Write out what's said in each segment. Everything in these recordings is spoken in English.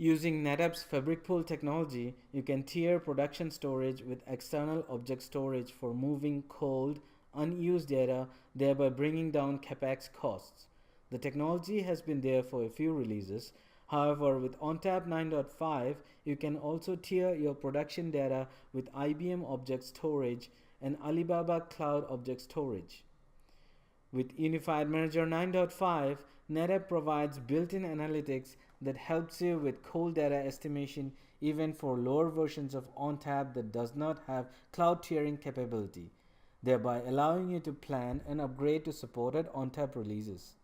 Using NetApp's FabricPool technology, you can tier production storage with external object storage for moving cold, unused data, thereby bringing down CapEx costs. The technology has been there for a few releases. However, with ONTAP 9.5, you can also tier your production data with IBM Object Storage and Alibaba Cloud Object Storage. With Unified Manager 9.5, NetApp provides built-in analytics that helps you with cold data estimation even for lower versions of ONTAP that does not have cloud tiering capability, thereby allowing you to plan and upgrade to supported ONTAP releases.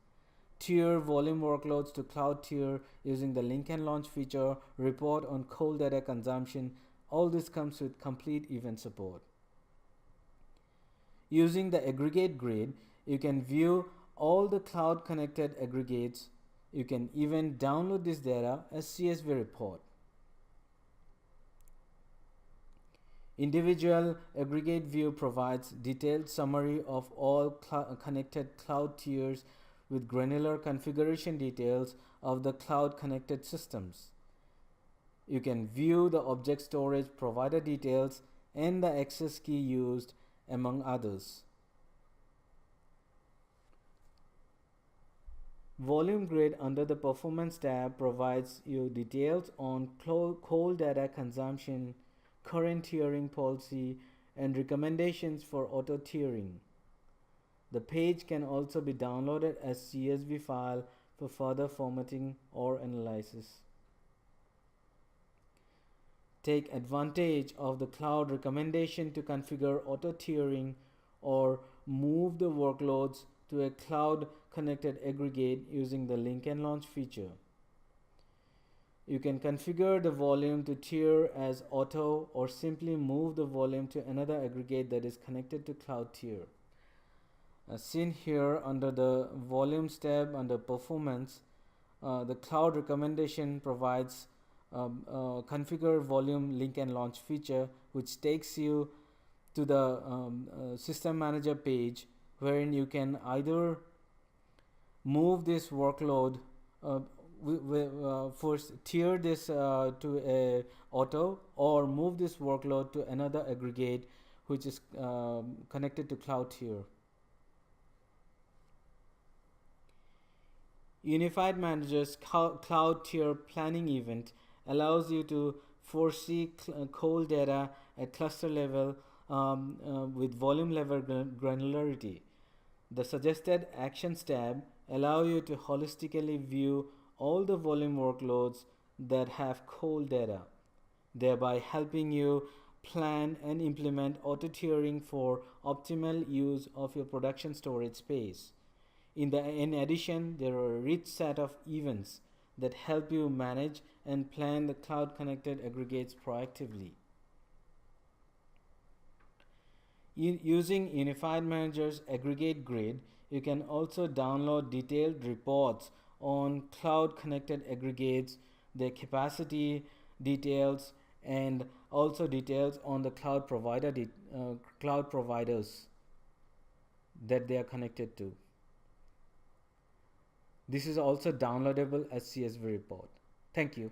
Tier volume workloads to cloud tier using the link and launch feature, report on cold data consumption. All this comes with complete event support. Using the aggregate grid, you can view all the cloud connected aggregates. You can even download this data as CSV report. Individual aggregate view provides detailed summary of all connected cloud tiers with granular configuration details of the cloud connected systems. You can view the object storage provider details and the access key used, among others. Volume Grid under the Performance tab provides you details on cold data consumption, current tiering policy, and recommendations for auto tiering. The page can also be downloaded as CSV file for further formatting or analysis. Take advantage of the cloud recommendation to configure auto tiering or move the workloads to a cloud connected aggregate using the link and launch feature. You can configure the volume to tier as auto or simply move the volume to another aggregate that is connected to cloud tier. As seen here under the volumes tab under performance, the cloud recommendation provides configure volume link and launch feature, which takes you to the system manager page, wherein you can either move this workload, first tier this to a auto, or move this workload to another aggregate which is connected to cloud tier. Unified Manager's cloud tier planning event allows you to foresee cold data at cluster level with volume level granularity. The suggested actions tab allow you to holistically view all the volume workloads that have cold data, thereby helping you plan and implement auto tiering for optimal use of your production storage space. In addition, there are a rich set of events that help you manage and plan the cloud connected aggregates proactively. Using Unified Manager's aggregate grid, you can also download detailed reports on cloud connected aggregates, their capacity details, and also details on the cloud providers that they are connected to. This is also downloadable as CSV report. Thank you.